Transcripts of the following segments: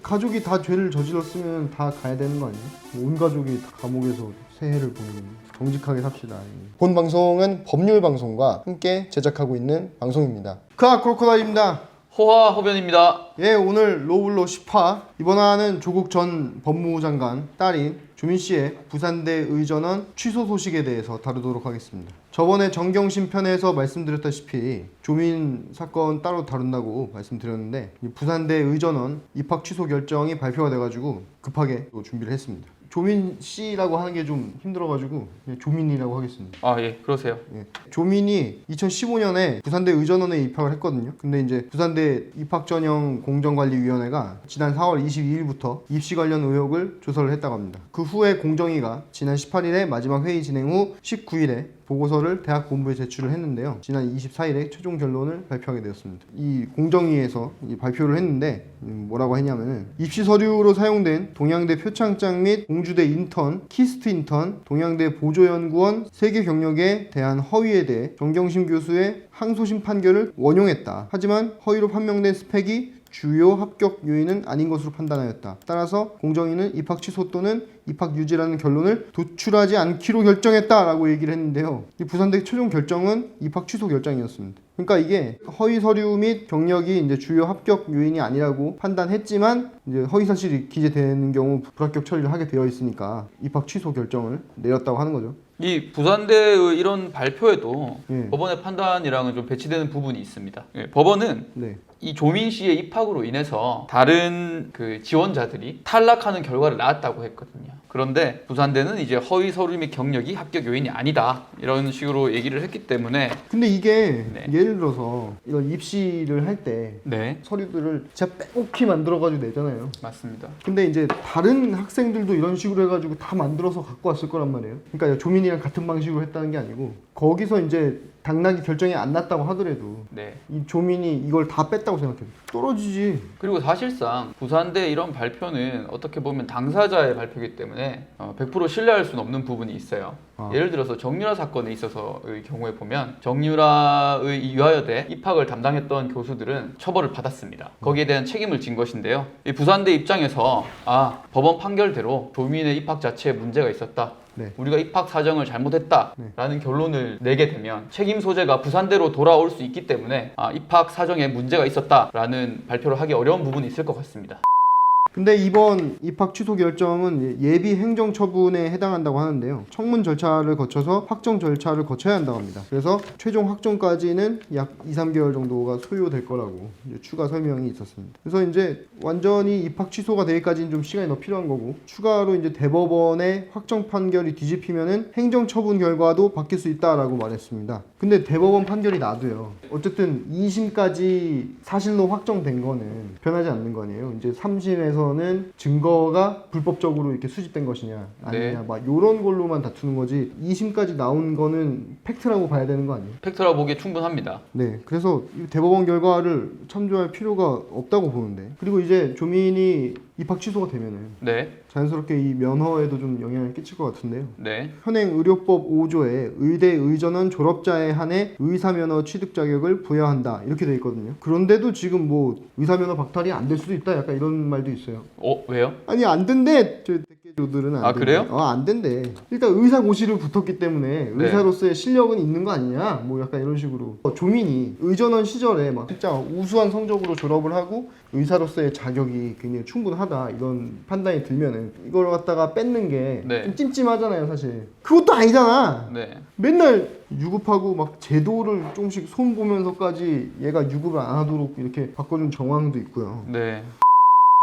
가족이 다 죄를 저질렀으면 다 가야 되는 거 아니에요? 온 가족이 다 감옥에서 새해를 보내는. 정직하게 삽시다. 본 방송은 법률 방송과 함께 제작하고 있는 방송입니다. 크로코다일입니다. 호하 호변입니다. 예, 오늘 로블로 10화. 이번 화는 조국 전 법무부 장관 딸인 조민 씨의 부산대 의전원 취소 소식에 대해서 다루도록 하겠습니다. 저번에 정경심 편에서 말씀드렸다시피 조민 사건 따로 다룬다고 말씀드렸는데 부산대 의전원 입학 취소 결정이 발표가 돼가지고 급하게 또 준비를 했습니다. 조민 씨라고 하는 게 좀 힘들어가지고 그냥 조민이라고 하겠습니다. 아, 예, 그러세요. 예. 조민이 2015년에 부산대 의전원에 입학을 했거든요. 근데 이제 부산대 입학전형 공정관리위원회가 지난 4월 22일부터 입시 관련 의혹을 조사를 했다고 합니다. 그 후에 공정위가 지난 18일에 마지막 회의 진행 후 19일에 보고서를 대학 본부에 제출을 했는데요. 지난 24일에 최종 결론을 발표하게 되었습니다. 이 공정위에서 이 발표를 했는데 뭐라고 했냐면은 입시 서류로 사용된 동양대 표창장 및 공주대 인턴, 키스트 인턴, 동양대 보조연구원 3개 경력에 대한 허위에 대해 정경심 교수의 항소심 판결을 원용했다. 하지만 허위로 판명된 스펙이 주요 합격 요인은 아닌 것으로 판단하였다. 따라서 공정위는 입학 취소 또는 입학 유지라는 결론을 도출하지 않기로 결정했다라고 얘기를 했는데요. 이 부산대 최종 결정은 입학 취소 결정이었습니다. 그러니까 이게 허위 서류 및 경력이 이제 주요 합격 요인이 아니라고 판단했지만 이제 허위 사실이 기재되는 경우 불합격 처리를 하게 되어 있으니까 입학 취소 결정을 내렸다고 하는 거죠. 이 부산대의 이런 발표에도 예. 법원의 판단이랑은 좀 배치되는 부분이 있습니다. 예, 법원은 네. 이 조민 씨의 입학으로 인해서 다른 그 지원자들이 탈락하는 결과를 낳았다고 했거든요. 그런데 부산대는 이제 허위 서류 및 경력이 합격 요인이 아니다 이런 식으로 얘기를 했기 때문에 근데 이게 네. 예를 들어서 이런 입시를 할 때 네, 서류들을 진짜 빼곡히 만들어가지고 내잖아요. 맞습니다. 근데 이제 다른 학생들도 이런 식으로 해가지고 다 만들어서 갖고 왔을 거란 말이에요. 그러니까 조민이랑 같은 방식으로 했다는 게 아니고 거기서 이제 당락이 결정이 안 났다고 하더라도 네. 이 조민이 이걸 다 뺐다고 생각해. 떨어지지. 그리고 사실상 부산대 이런 발표는 어떻게 보면 당사자의 발표이기 때문에 100% 신뢰할 수는 없는 부분이 있어요. 예를 들어서 정유라 사건에 있어서의 경우에 보면 정유라의 유아여대 입학을 담당했던 교수들은 처벌을 받았습니다. 거기에 대한 책임을 진 것인데요. 이 부산대 입장에서 법원 판결대로 조민의 입학 자체에 문제가 있었다. 네. 우리가 입학 사정을 잘못했다라는 결론을 내게 되면 책임 소재가 부산대로 돌아올 수 있기 때문에 입학 사정에 문제가 있었다라는 발표를 하기 어려운 부분이 있을 것 같습니다. 근데 이번 입학 취소 결정은 예비 행정 처분에 해당한다고 하는데요. 청문 절차를 거쳐서 확정 절차를 거쳐야 한다고 합니다. 그래서 최종 확정까지는 약 2-3개월 정도가 소요될 거라고 이제 추가 설명이 있었습니다. 그래서 이제 완전히 입학 취소가 되기까지는 좀 시간이 더 필요한 거고 추가로 이제 대법원의 확정 판결이 뒤집히면은 행정 처분 결과도 바뀔 수 있다라고 말했습니다. 근데 대법원 판결이 나도요. 어쨌든 2심까지 사실로 확정된 거는 변하지 않는 거 아니에요. 이제 3심에서는 증거가 불법적으로 이렇게 수집된 것이냐 아니냐 막 이런 걸로만 다투는 거지 2심까지 나온 거는 팩트라고 봐야 되는 거 아니에요? 팩트라고 보기에 충분합니다. 네, 그래서 이 대법원 결과를 참조할 필요가 없다고 보는데 그리고 이제 조민이 입학 취소가 되면은 네, 자연스럽게 이 면허에도 좀 영향을 끼칠 것 같은데요. 네. 현행 의료법 5조에 의대 의전원 졸업자에 한해 의사면허 취득 자격을 부여한다 이렇게 돼 있거든요. 그런데도 지금 뭐 의사면허 박탈이 안 될 수도 있다 약간 이런 말도 있어요. 왜요? 아니 안 된대. 저 대개조들은 안 된대. 그래요? 안 된대. 일단 의사고시를 붙었기 때문에 의사로서의 실력은 있는 거 아니냐 뭐 약간 이런 식으로. 조민이 의전원 시절에 막 진짜 우수한 성적으로 졸업을 하고 의사로서의 자격이 굉장히 충분하다 이런 판단이 들면은 이걸 갖다가 뺏는 게 좀 찜찜하잖아요 사실. 그것도 아니잖아. 네. 맨날 유급하고 막 제도를 조금씩 손보면서까지 얘가 유급을 안 하도록 이렇게 바꿔준 정황도 있고요. 네.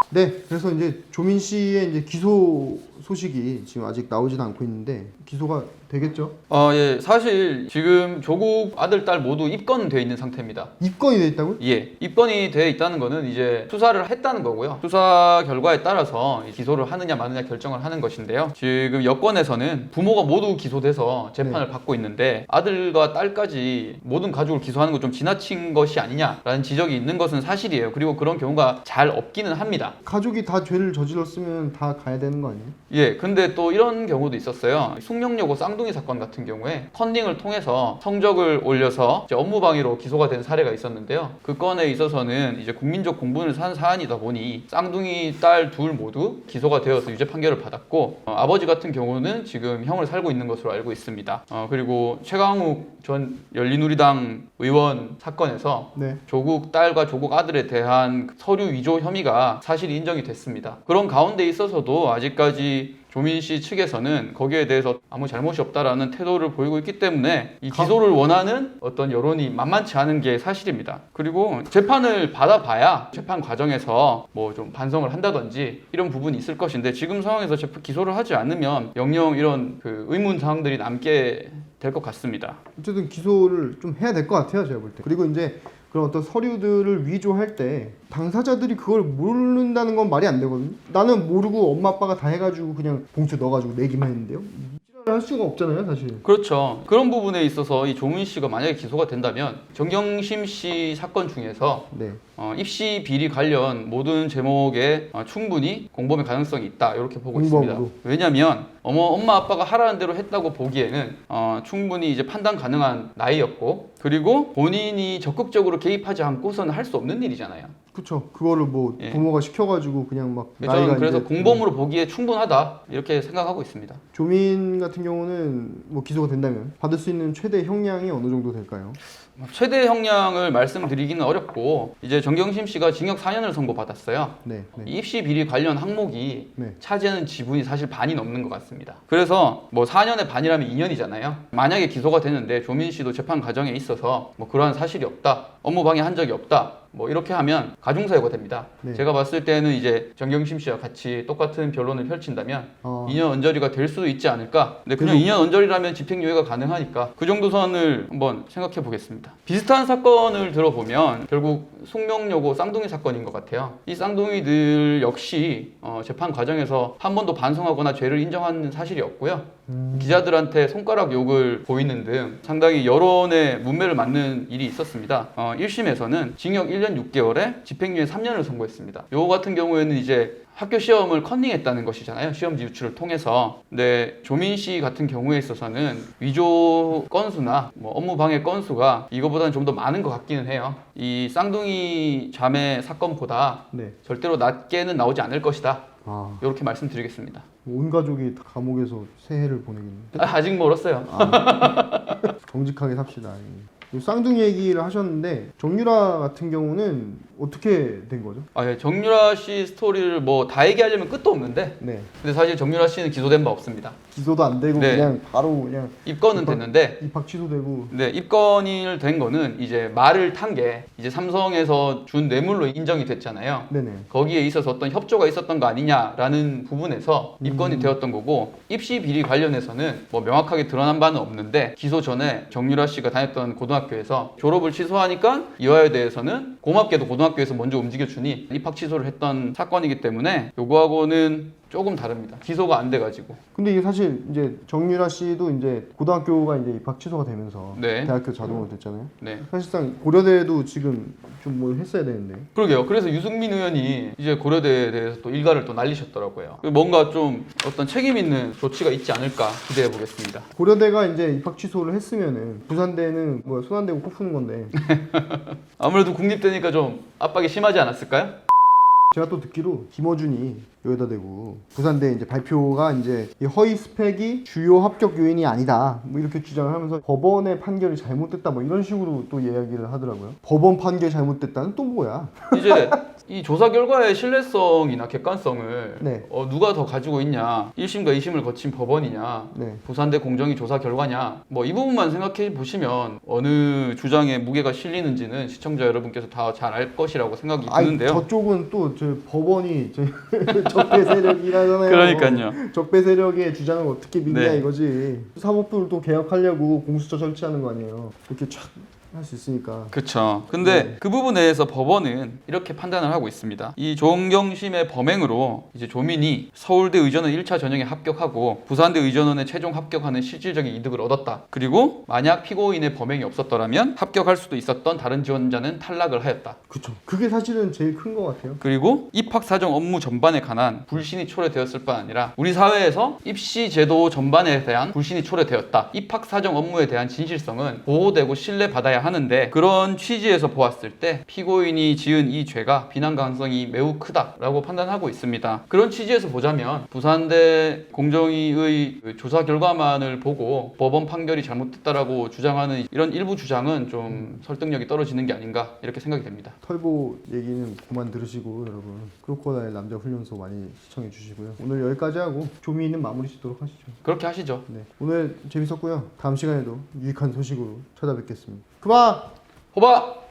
네, 그래서 이제 조민 씨의 이제 기소 소식이 지금 아직 나오지도 않고 있는데 기소가 되겠죠? 예. 사실 지금 조국 아들, 딸 모두 입건돼 있는 상태입니다. 입건이 돼 있다고요? 예. 입건이 돼 있다는 거는 이제 수사를 했다는 거고요. 수사 결과에 따라서 기소를 하느냐 마느냐 결정을 하는 것인데요. 지금 여권에서는 부모가 모두 기소돼서 재판을 받고 있는데 아들과 딸까지 모든 가족을 기소하는 거 좀 지나친 것이 아니냐라는 지적이 있는 것은 사실이에요. 그리고 그런 경우가 잘 없기는 합니다. 가족이 다 죄를 저질렀으면 다 가야 되는 거 아니에요? 예, 근데 또 이런 경우도 있었어요. 숙명여고 쌍둥이 사건 같은 경우에 컨닝을 통해서 성적을 올려서 이제 업무방해로 기소가 된 사례가 있었는데요. 그 건에 있어서는 이제 국민적 공분을 산 사안이다 보니 쌍둥이 딸 둘 모두 기소가 되어서 유죄 판결을 받았고 아버지 같은 경우는 지금 형을 살고 있는 것으로 알고 있습니다. 그리고 최강욱 전 열린우리당 의원 사건에서 네. 조국 딸과 조국 아들에 대한 서류 위조 혐의가 사실이 인정이 됐습니다. 그런 가운데 있어서도 아직까지 조민 씨 측에서는 거기에 대해서 아무 잘못이 없다라는 태도를 보이고 있기 때문에 이 기소를 원하는 어떤 여론이 만만치 않은 게 사실입니다. 그리고 재판을 받아봐야 재판 과정에서 뭐 좀 반성을 한다든지 이런 부분이 있을 것인데 지금 상황에서 기소를 하지 않으면 영영 이런 그 의문 사항들이 남게 될 것 같습니다. 어쨌든 기소를 좀 해야 될 것 같아요, 제가 볼 때. 그리고 이제 그런 어떤 서류들을 위조할 때 당사자들이 그걸 모른다는 건 말이 안 되거든요. 나는 모르고 엄마 아빠가 다 해가지고 그냥 봉투 넣어가지고 내기만 했는데요. 할 수가 없잖아요, 사실. 그렇죠. 그런 부분에 있어서 이 조민 씨가 만약에 기소가 된다면 정경심 씨 사건 중에서 네. 입시 비리 관련 모든 제목에 충분히 공범의 가능성이 있다 이렇게 보고 공범으로. 있습니다. 왜냐하면 엄마 아빠가 하라는 대로 했다고 보기에는 충분히 이제 판단 가능한 나이였고 그리고 본인이 적극적으로 개입하지 않고서는 할 수 없는 일이잖아요. 그렇죠. 그거를 뭐 예. 부모가 시켜가지고 그냥 막 저는 그래서 이제 공범으로 보기에 충분하다 이렇게 생각하고 있습니다. 조민 같은 경우는 뭐 기소가 된다면 받을 수 있는 최대 형량이 어느 정도 될까요? 최대 형량을 말씀드리기는 어렵고 이제 정경심 씨가 징역 4년을 선고받았어요. 네. 네. 이 입시 비리 관련 항목이 네. 차지하는 지분이 사실 반이 넘는 것 같습니다. 그래서 뭐 4년의 반이라면 2년이잖아요. 만약에 기소가 되는데 조민 씨도 재판 과정에 있어서 뭐 그러한 사실이 없다, 업무방해 한 적이 없다, 뭐 이렇게 하면 가중사유가 됩니다. 네. 제가 봤을 때는 이제 정경심 씨와 같이 똑같은 변론을 펼친다면 2년 언저리가 될 수도 있지 않을까. 근데 그냥 2년 언저리라면 집행유예가 가능하니까 그 정도 선을 한번 생각해 보겠습니다. 비슷한 사건을 들어보면 결국 숙명여고 쌍둥이 사건인 것 같아요. 이 쌍둥이들 역시 재판 과정에서 한 번도 반성하거나 죄를 인정하는 사실이 없고요. 기자들한테 손가락 욕을 보이는 등 상당히 여론의 문매를 맞는 일이 있었습니다. 1심에서는 징역 1년 6개월에 집행유예 3년을 선고했습니다. 요 같은 경우에는 이제 학교 시험을 컨닝했다는 것이잖아요. 시험지 유출을 통해서. 근데 조민 씨 같은 경우에 있어서는 위조 건수나 뭐 업무 방해 건수가 이거보다는 좀 더 많은 것 같기는 해요. 이 쌍둥이 자매 사건보다 네. 절대로 낮게는 나오지 않을 것이다. 아, 이렇게 말씀드리겠습니다. 온 가족이 다 감옥에서 새해를 보내겠는데. 아직 멀었어요. 정직하게 삽시다. 이 쌍둥이 얘기를 하셨는데 정유라 같은 경우는 어떻게 된 거죠? 예, 정유라 씨 스토리를 뭐 다 얘기하려면 끝도 없는데 네. 근데 사실 정유라 씨는 기소된 바 없습니다. 기소도 안 되고 네. 그냥 바로 그냥 입건은 됐는데 입학 취소되고. 네, 입건이 된 거는 이제 말을 탄 게 이제 삼성에서 준 뇌물로 인정이 됐잖아요. 네네. 거기에 있어서 어떤 협조가 있었던 거 아니냐라는 부분에서 입건이 되었던 거고 입시 비리 관련해서는 뭐 명확하게 드러난 바는 없는데 기소 전에 정유라 씨가 다녔던 고등학교에서 졸업을 취소하니까 이화에 대해서는 고맙게도 고등학교에서 먼저 움직여주니 입학 취소를 했던 사건이기 때문에 요거하고는 조금 다릅니다. 기소가 안 돼가지고. 근데 이게 사실 이제 정유라 씨도 이제 고등학교가 이제 입학 취소가 되면서 네. 대학교 자동으로 됐잖아요. 네. 사실상 고려대도 지금 좀 뭘 했어야 되는데. 그러게요. 그래서 유승민 의원이 이제 고려대에 대해서 또 일가를 또 날리셨더라고요. 뭔가 좀 어떤 책임 있는 조치가 있지 않을까 기대해 보겠습니다. 고려대가 이제 입학 취소를 했으면은 부산대는 뭐 손 안 대고 코 푸는 건데. 아무래도 국립대니까 좀 압박이 심하지 않았을까요? 제가 또 듣기로 김어준이 여기다 대고 부산대 이제 발표가 이제 이 허위 스펙이 주요 합격 요인이 아니다 뭐 이렇게 주장을 하면서 법원의 판결이 잘못됐다 뭐 이런 식으로 또 이야기를 하더라고요. 법원 판결이 잘못됐다는 또 뭐야? 이제 이 조사 결과의 신뢰성이나 객관성을 네. 누가 더 가지고 있냐 1심과 2심을 거친 법원이냐 네. 부산대 공정위 조사 결과냐 뭐 이 부분만 생각해 보시면 어느 주장에 무게가 실리는지는 시청자 여러분께서 다 잘 알 것이라고 생각이 드는데요. 저쪽은 또 저 법원이 적폐 세력이라잖아요. 그러니까요. 적폐 세력의 주장을 어떻게 믿냐 네. 이거지. 사법부를 또 개혁하려고 공수처 설치하는 거 아니에요. 이렇게 촥 할 수 있으니까. 그렇죠. 근데 네. 그 부분에 대해서 법원은 이렇게 판단을 하고 있습니다. 이 조은경심의 범행으로 이제 조민이 서울대 의전원 1차 전형에 합격하고 부산대 의전원에 최종 합격하는 실질적인 이득을 얻었다. 그리고 만약 피고인의 범행이 없었더라면 합격할 수도 있었던 다른 지원자는 탈락을 하였다. 그쵸. 그게 사실은 제일 큰 것 같아요. 그리고 입학 사정 업무 전반에 관한 불신이 초래되었을 뿐 아니라 우리 사회에서 입시 제도 전반에 대한 불신이 초래되었다. 입학 사정 업무에 대한 진실성은 보호되고 신뢰받아야 하는데 그런 취지에서 보았을 때 피고인이 지은 이 죄가 비난 가능성이 매우 크다라고 판단하고 있습니다. 그런 취지에서 보자면 부산대 공정위의 조사 결과만을 보고 법원 판결이 잘못됐다라고 주장하는 이런 일부 주장은 좀 설득력이 떨어지는 게 아닌가 이렇게 생각이 됩니다. 털보 얘기는 그만 들으시고 여러분 크로코다일 남자 훈련소 많이 시청해 주시고요. 오늘 여기까지 하고 조미는 마무리 짓도록 하시죠. 그렇게 하시죠. 네. 오늘 재밌었고요. 다음 시간에도 유익한 소식으로 찾아뵙겠습니다. 그만! 호박!